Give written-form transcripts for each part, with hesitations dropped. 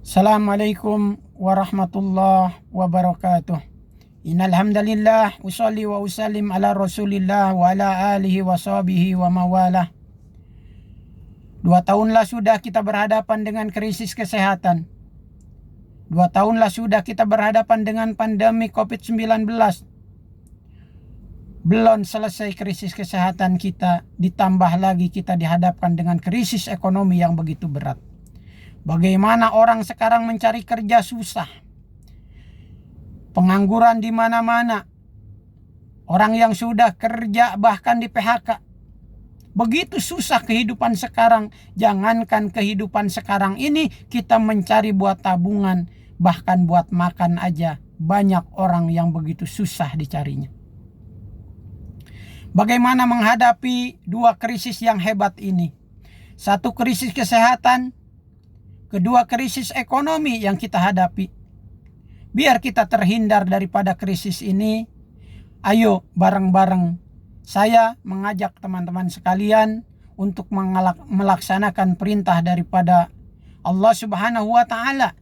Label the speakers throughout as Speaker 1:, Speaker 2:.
Speaker 1: Assalamualaikum warahmatullahi wabarakatuh. Innal hamdalillah usolli wa usallim ala Rasulillah wa ala alihi wa sahbihi wa mawalah. 2 tahunlah sudah kita berhadapan dengan krisis kesehatan. 2 tahunlah sudah kita berhadapan dengan pandemi COVID-19. Belum selesai krisis kesehatan kita, ditambah lagi kita dihadapkan dengan krisis ekonomi yang begitu berat. Bagaimana orang sekarang mencari kerja susah. Pengangguran di mana-mana. Orang yang sudah kerja bahkan di PHK. Begitu susah kehidupan sekarang. Jangankan kehidupan sekarang ini, kita mencari buat tabungan, bahkan buat makan aja. Banyak orang yang begitu susah dicarinya. Bagaimana menghadapi dua krisis yang hebat ini? Satu krisis kesehatan, kedua krisis ekonomi yang kita hadapi. Biar kita terhindar daripada krisis ini, ayo bareng-bareng saya mengajak teman-teman sekalian untuk melaksanakan perintah daripada Allah Subhanahu wa Ta'ala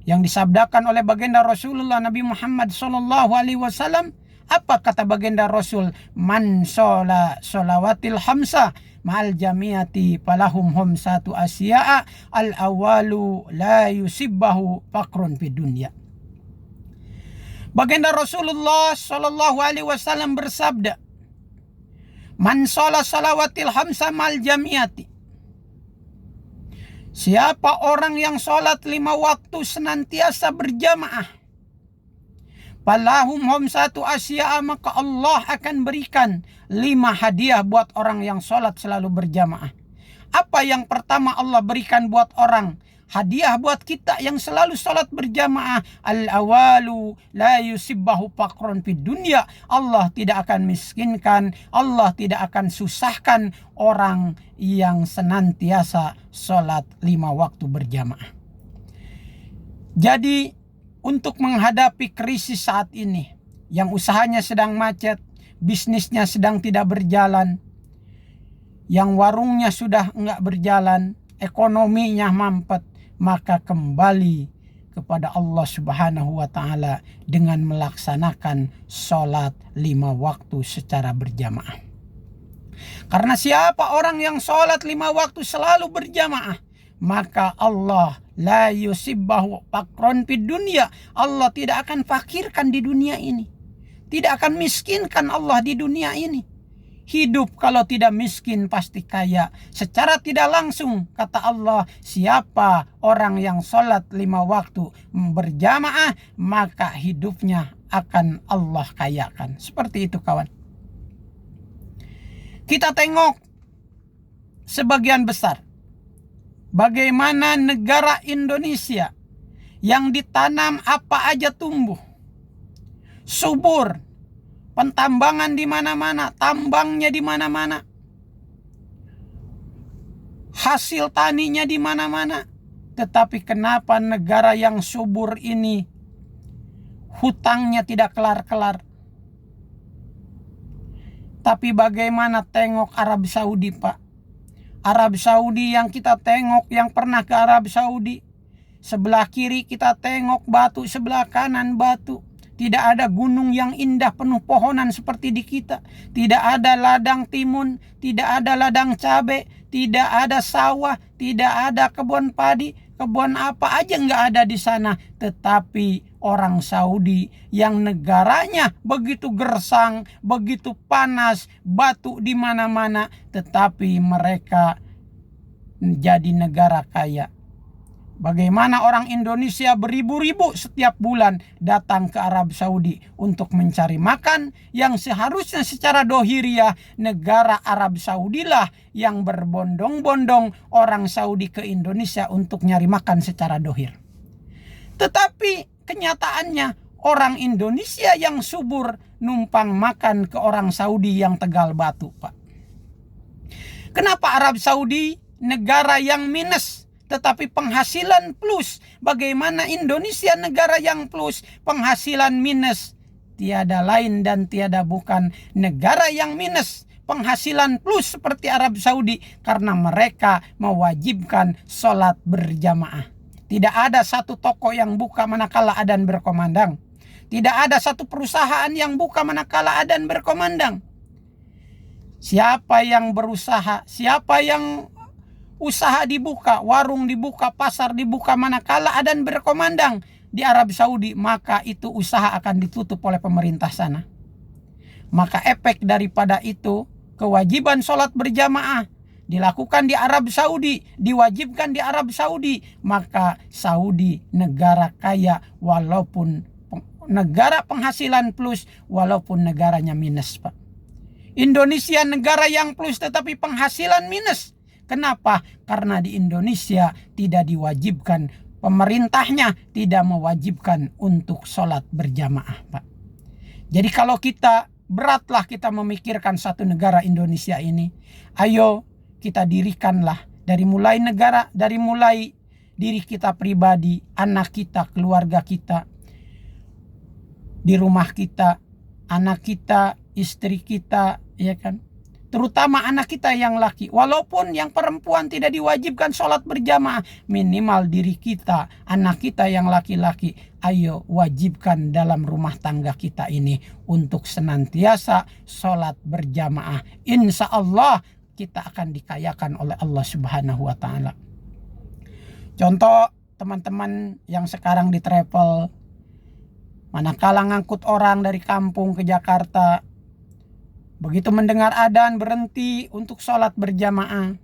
Speaker 1: yang disabdakan oleh baginda Rasulullah Nabi Muhammad SAW. Apa kata baginda Rasul? Man shola sholawatil hamsa ma'al jamiati palahum hum satu asya'a al awalu la yusibbahu fakrun fid dunya. Baginda Rasulullah SAW bersabda, man shola sholawatil hamsa ma'al jamiati. Siapa orang yang sholat 5 waktu senantiasa berjamaah, palahum hum satu asya'a, maka Allah akan berikan 5 hadiah buat orang yang sholat selalu berjamaah. Apa yang pertama Allah berikan buat orang? Hadiah buat kita yang selalu sholat berjamaah. Al-awalu la yusibbahu faqrun fid dunya. Allah tidak akan miskinkan, Allah tidak akan susahkan orang yang senantiasa sholat 5 waktu berjamaah. Jadi untuk menghadapi krisis saat ini, yang usahanya sedang macet, bisnisnya sedang tidak berjalan, yang warungnya sudah enggak berjalan, ekonominya mampet, maka kembali kepada Allah Subhanahu wa Ta'ala dengan melaksanakan sholat 5 waktu secara berjamaah. Karena siapa orang yang sholat 5 waktu selalu berjamaah, maka Allah la yusibbahu faqron fid dunya. Allah tidak akan fakirkan di dunia ini. Tidak akan miskinkan Allah di dunia ini. Hidup kalau tidak miskin pasti kaya. Secara tidak langsung kata Allah, siapa orang yang sholat 5 waktu berjamaah, maka hidupnya akan Allah kayakan. Seperti itu kawan. Kita tengok sebagian besar bagaimana negara Indonesia yang ditanam apa aja tumbuh. Subur, pentambangan di mana-mana, tambangnya di mana-mana. Hasil taninya di mana-mana. Tetapi kenapa negara yang subur ini hutangnya tidak kelar-kelar? Tapi bagaimana tengok Arab Saudi, Pak? Arab Saudi yang kita tengok, yang pernah ke Arab Saudi, sebelah kiri kita tengok batu, sebelah kanan batu. Tidak ada gunung yang indah penuh pohonan seperti di kita. Tidak ada ladang timun, tidak ada ladang cabai, tidak ada sawah, tidak ada kebun padi, kebun apa aja nggak ada di sana. Tetapi orang Saudi yang negaranya begitu gersang, begitu panas, batu di mana-mana, tetapi mereka menjadi negara kaya. Bagaimana orang Indonesia beribu-ribu setiap bulan datang ke Arab Saudi untuk mencari makan, yang seharusnya secara dohiriah negara Arab Saudi lah yang berbondong-bondong orang Saudi ke Indonesia untuk nyari makan secara dohir. Tetapi kenyataannya orang Indonesia yang subur numpang makan ke orang Saudi yang tegal batu, Pak. Kenapa Arab Saudi negara yang minus tetapi penghasilan plus? Bagaimana Indonesia negara yang plus, penghasilan minus? Tiada lain dan tiada bukan negara yang minus, penghasilan plus seperti Arab Saudi, karena mereka mewajibkan sholat berjamaah. Tidak ada satu toko yang buka manakala adzan berkumandang. Tidak ada satu perusahaan yang buka manakala adzan berkumandang. Siapa yang berusaha, siapa yang usaha dibuka, warung dibuka, pasar dibuka manakala adzan berkumandang di Arab Saudi, maka itu usaha akan ditutup oleh pemerintah sana. Maka efek daripada itu, kewajiban sholat berjamaah dilakukan di Arab Saudi, diwajibkan di Arab Saudi. Maka Saudi negara kaya walaupun negara penghasilan plus walaupun negaranya minus, Pak. Indonesia negara yang plus tetapi penghasilan minus. Kenapa? Karena di Indonesia tidak diwajibkan, pemerintahnya tidak mewajibkan untuk sholat berjamaah, Pak. Jadi kalau kita beratlah kita memikirkan satu negara Indonesia ini, ayo kita dirikanlah dari mulai negara, dari mulai diri kita pribadi, anak kita, keluarga kita, di rumah kita, anak kita, istri kita, ya kan? Terutama anak kita yang laki. Walaupun yang perempuan tidak diwajibkan sholat berjamaah, minimal diri kita, anak kita yang laki-laki, ayo wajibkan dalam rumah tangga kita ini untuk senantiasa sholat berjamaah. Insya Allah kita akan dikayakan oleh Allah Subhanahu wa Ta'ala. Contoh teman-teman yang sekarang di travel, manakala ngangkut orang dari kampung ke Jakarta, begitu mendengar adzan berhenti untuk sholat berjamaah.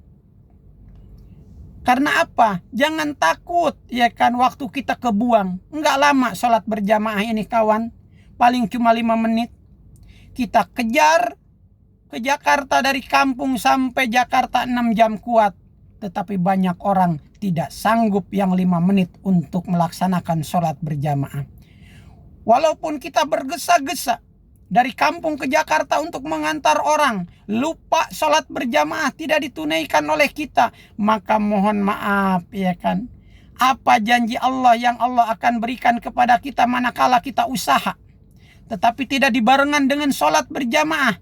Speaker 1: Karena apa? Jangan takut, ya kan, waktu kita kebuang. Enggak lama sholat berjamaah ini, kawan. Paling cuma 5 menit. Kita kejar ke Jakarta dari kampung sampai Jakarta 6 jam kuat. Tetapi banyak orang tidak sanggup yang 5 menit untuk melaksanakan sholat berjamaah. Walaupun kita bergesa-gesa dari kampung ke Jakarta untuk mengantar orang, lupa sholat berjamaah tidak ditunaikan oleh kita, maka mohon maaf, ya kan. Apa janji Allah yang Allah akan berikan kepada kita manakala kita usaha, tetapi tidak dibarengan dengan sholat berjamaah?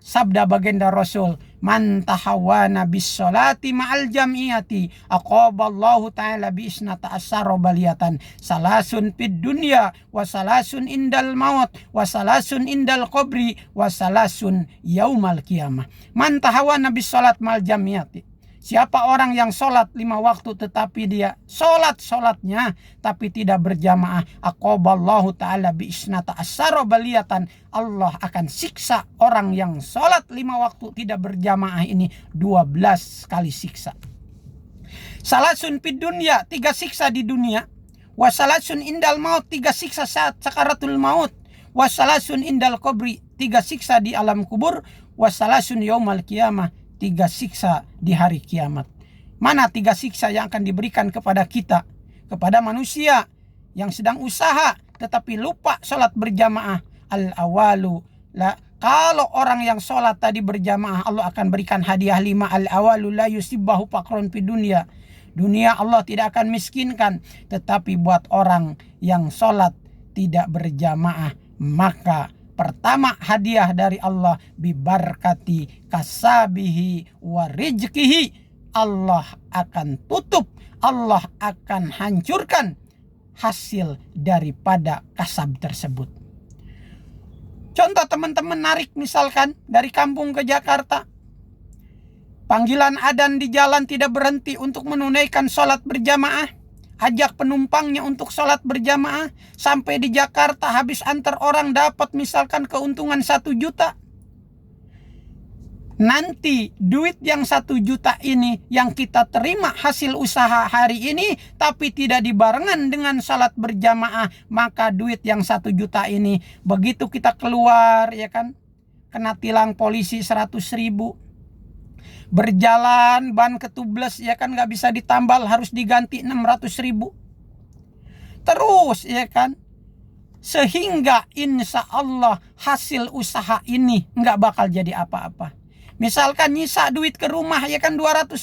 Speaker 1: Sabda baginda Rasul, man tahawana bis sholati ma'al jam'iyati aqaballahu ta'ala bi isnata asyara baliyatan salasun fid dunya wa salasun indal maut wa salasun indal qabri wa salasun yaumal qiyamah. Man tahawana bis sholat ma'al jam'iyati, siapa orang yang sholat 5 waktu tetapi dia sholatnya tapi tidak berjamaah, aqaballahu ta'ala bi isnata asyara baliyatan, Allah akan siksa orang yang sholat 5 waktu tidak berjamaah ini 12 kali siksa. Salasun fid dunya, 3 siksa di dunia, wa salasun indal maut, 3 siksa saat sakaratul maut, wa salasun indal qabri, 3 siksa di alam kubur, wa salasun yaumal qiyamah, 3 siksa di hari kiamat. Mana 3 siksa yang akan diberikan kepada kita, kepada manusia yang sedang usaha tetapi lupa sholat berjamaah? Al-awalu la, kalau orang yang sholat tadi berjamaah, Allah akan berikan hadiah 5. Al-awalu la yusibbahu faqrun fi dunia. Dunia Allah tidak akan miskinkan, tetapi buat orang yang sholat tidak berjamaah, maka pertama hadiah dari Allah, bibarkati kasabihi wa rizkihi, Allah akan tutup, Allah akan hancurkan hasil daripada kasab tersebut. Contoh teman-teman narik misalkan dari kampung ke Jakarta, panggilan adzan di jalan tidak berhenti untuk menunaikan sholat berjamaah, ajak penumpangnya untuk sholat berjamaah, sampai di Jakarta habis antar orang dapat misalkan keuntungan 1 juta. Nanti duit yang 1 juta ini yang kita terima hasil usaha hari ini tapi tidak dibarengan dengan sholat berjamaah, maka duit yang 1 juta ini begitu kita keluar, ya kan, kena tilang polisi 100.000. Berjalan ban ketubles, ya kan, nggak bisa ditambal, harus diganti 600.000. Terus, ya kan, sehingga insya Allah hasil usaha ini nggak bakal jadi apa-apa. Misalkan nyisa duit ke rumah, ya kan, 200.000.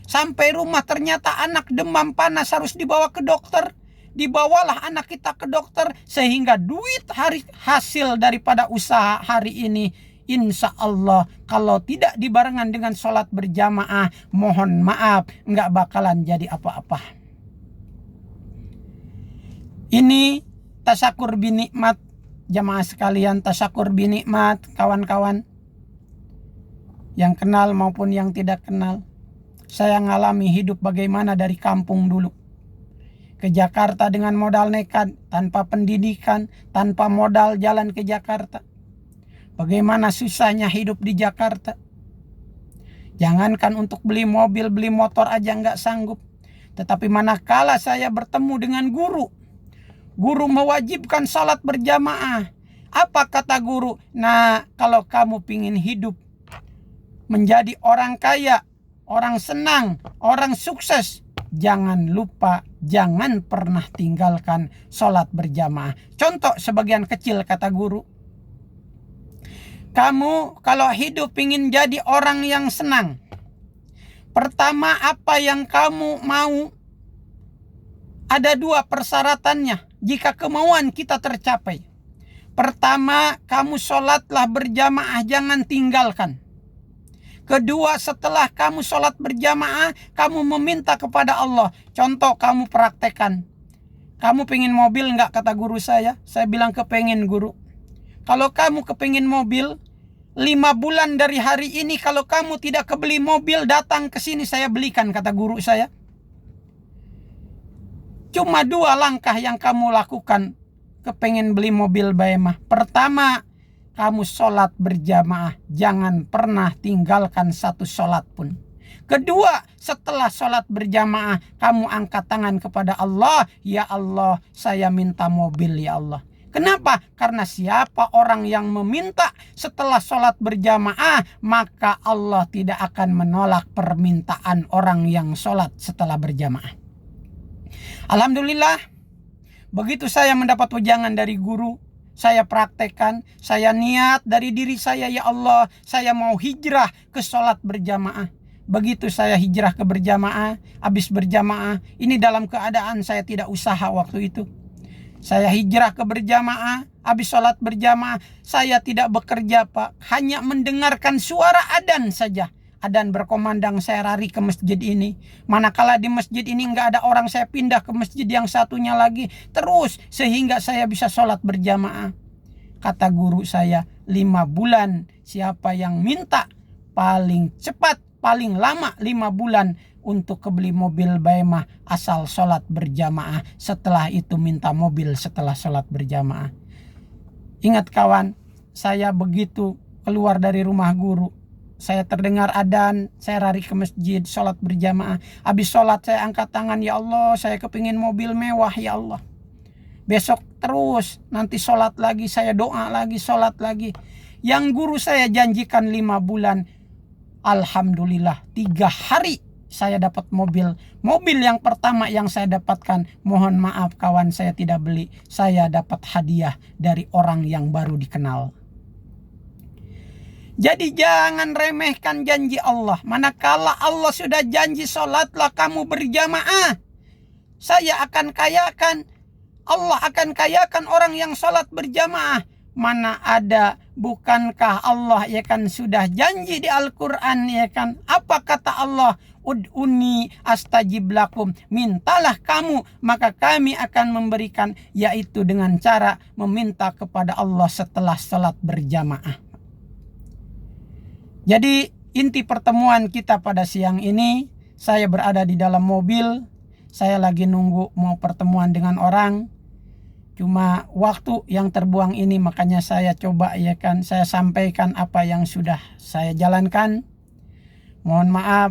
Speaker 1: Sampai rumah ternyata anak demam panas harus dibawa ke dokter. Dibawalah anak kita ke dokter, sehingga duit hasil daripada usaha hari ini, insya Allah kalau tidak dibarengan dengan sholat berjamaah, mohon maaf, nggak bakalan jadi apa-apa. Ini tasakur binikmat, jamaah sekalian, tasakur binikmat, kawan-kawan yang kenal maupun yang tidak kenal. Saya ngalami hidup bagaimana dari kampung dulu ke Jakarta dengan modal nekat, tanpa pendidikan, tanpa modal jalan ke Jakarta. Bagaimana susahnya hidup di Jakarta. Jangankan untuk beli mobil, beli motor aja nggak sanggup. Tetapi manakala saya bertemu dengan guru mewajibkan salat berjamaah. Apa kata guru? Nah, kalau kamu pingin hidup menjadi orang kaya, orang senang, orang sukses, jangan lupa, jangan pernah tinggalkan sholat berjamaah. Contoh sebagian kecil kata guru. Kamu kalau hidup ingin jadi orang yang senang, pertama apa yang kamu mau, ada 2 persyaratannya jika kemauan kita tercapai. Pertama, kamu sholatlah berjamaah, jangan tinggalkan. Kedua, setelah kamu sholat berjamaah, kamu meminta kepada Allah. Contoh, kamu praktekkan. Kamu pengen mobil nggak, kata guru saya? Saya bilang kepengen, guru. Kalau kamu kepengen mobil, 5 bulan dari hari ini kalau kamu tidak kebeli mobil, datang ke sini saya belikan, kata guru saya. Cuma 2 langkah yang kamu lakukan kepengen beli mobil baemah. Pertama, kamu sholat berjamaah, jangan pernah tinggalkan 1 sholat pun. Kedua, setelah sholat berjamaah, kamu angkat tangan kepada Allah. Ya Allah, saya minta mobil ya Allah. Kenapa? Karena siapa orang yang meminta setelah sholat berjamaah, maka Allah tidak akan menolak permintaan orang yang sholat setelah berjamaah. Alhamdulillah, begitu saya mendapat wejangan dari guru, saya praktekkan, saya niat dari diri saya, ya Allah, saya mau hijrah ke sholat berjamaah. Begitu saya hijrah ke berjamaah, habis berjamaah, ini dalam keadaan saya tidak usaha waktu itu. Saya hijrah ke berjamaah, habis sholat berjamaah, saya tidak bekerja Pak, hanya mendengarkan suara adzan saja. Adzan berkomandang, saya lari ke masjid ini. Manakala di masjid ini nggak ada orang, saya pindah ke masjid yang satunya lagi. Terus sehingga saya bisa sholat berjamaah. Kata guru saya, 5 bulan siapa yang minta, paling cepat, paling lama 5 bulan untuk kebeli mobil baemah asal sholat berjamaah. Setelah itu minta mobil setelah sholat berjamaah. Ingat kawan, saya begitu keluar dari rumah guru, saya terdengar adzan, saya lari ke masjid, sholat berjamaah. Habis sholat saya angkat tangan, ya Allah, saya kepingin mobil mewah ya Allah. Besok terus, nanti sholat lagi, saya doa lagi, sholat lagi. Yang guru saya janjikan 5 bulan, alhamdulillah 3 hari saya dapat mobil. Mobil yang pertama yang saya dapatkan, mohon maaf kawan, saya tidak beli. Saya dapat hadiah dari orang yang baru dikenal. Jadi jangan remehkan janji Allah. Manakala Allah sudah janji sholatlah kamu berjamaah, saya akan kayakan, Allah akan kayakan orang yang sholat berjamaah. Mana ada, bukankah Allah ya kan sudah janji di Al-Quran ya kan? Apa kata Allah? Ud'uni astajib lakum. Mintalah kamu, maka kami akan memberikan, yaitu dengan cara meminta kepada Allah setelah sholat berjamaah. Jadi inti pertemuan kita pada siang ini, saya berada di dalam mobil, saya lagi nunggu mau pertemuan dengan orang. Cuma waktu yang terbuang ini, makanya saya coba ya kan, saya sampaikan apa yang sudah saya jalankan. Mohon maaf,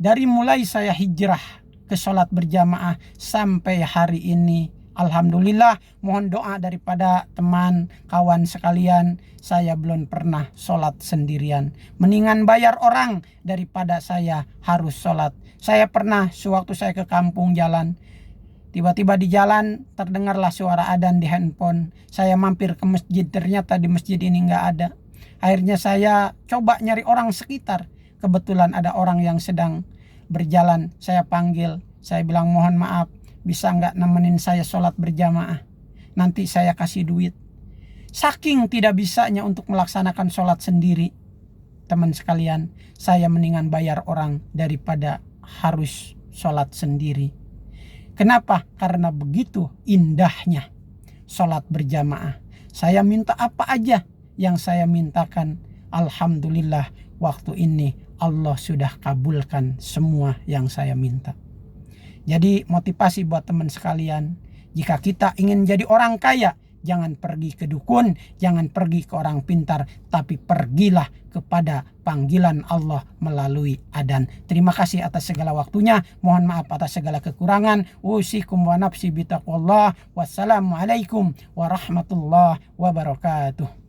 Speaker 1: dari mulai saya hijrah ke sholat berjamaah sampai hari ini, alhamdulillah, mohon doa daripada teman, kawan sekalian, saya belum pernah sholat sendirian. Mendingan bayar orang daripada saya harus sholat. Saya pernah sewaktu saya ke kampung jalan, tiba-tiba di jalan terdengarlah suara adzan di handphone. Saya mampir ke masjid, ternyata di masjid ini nggak ada. Akhirnya saya coba nyari orang sekitar. Kebetulan ada orang yang sedang berjalan. Saya panggil, saya bilang mohon maaf, bisa nggak nemenin saya sholat berjamaah? Nanti saya kasih duit. Saking tidak bisanya untuk melaksanakan sholat sendiri, teman sekalian, saya mendingan bayar orang daripada harus sholat sendiri. Kenapa? Karena begitu indahnya sholat berjamaah. Saya minta apa aja yang saya mintakan, alhamdulillah waktu ini Allah sudah kabulkan semua yang saya minta. Jadi motivasi buat teman sekalian, jika kita ingin jadi orang kaya, jangan pergi ke dukun, jangan pergi ke orang pintar, tapi pergilah kepada panggilan Allah melalui adzan. Terima kasih atas segala waktunya. Mohon maaf atas segala kekurangan. Usikum wa nafsi bitaqwallah. Wassalamualaikum warahmatullahi wabarakatuh.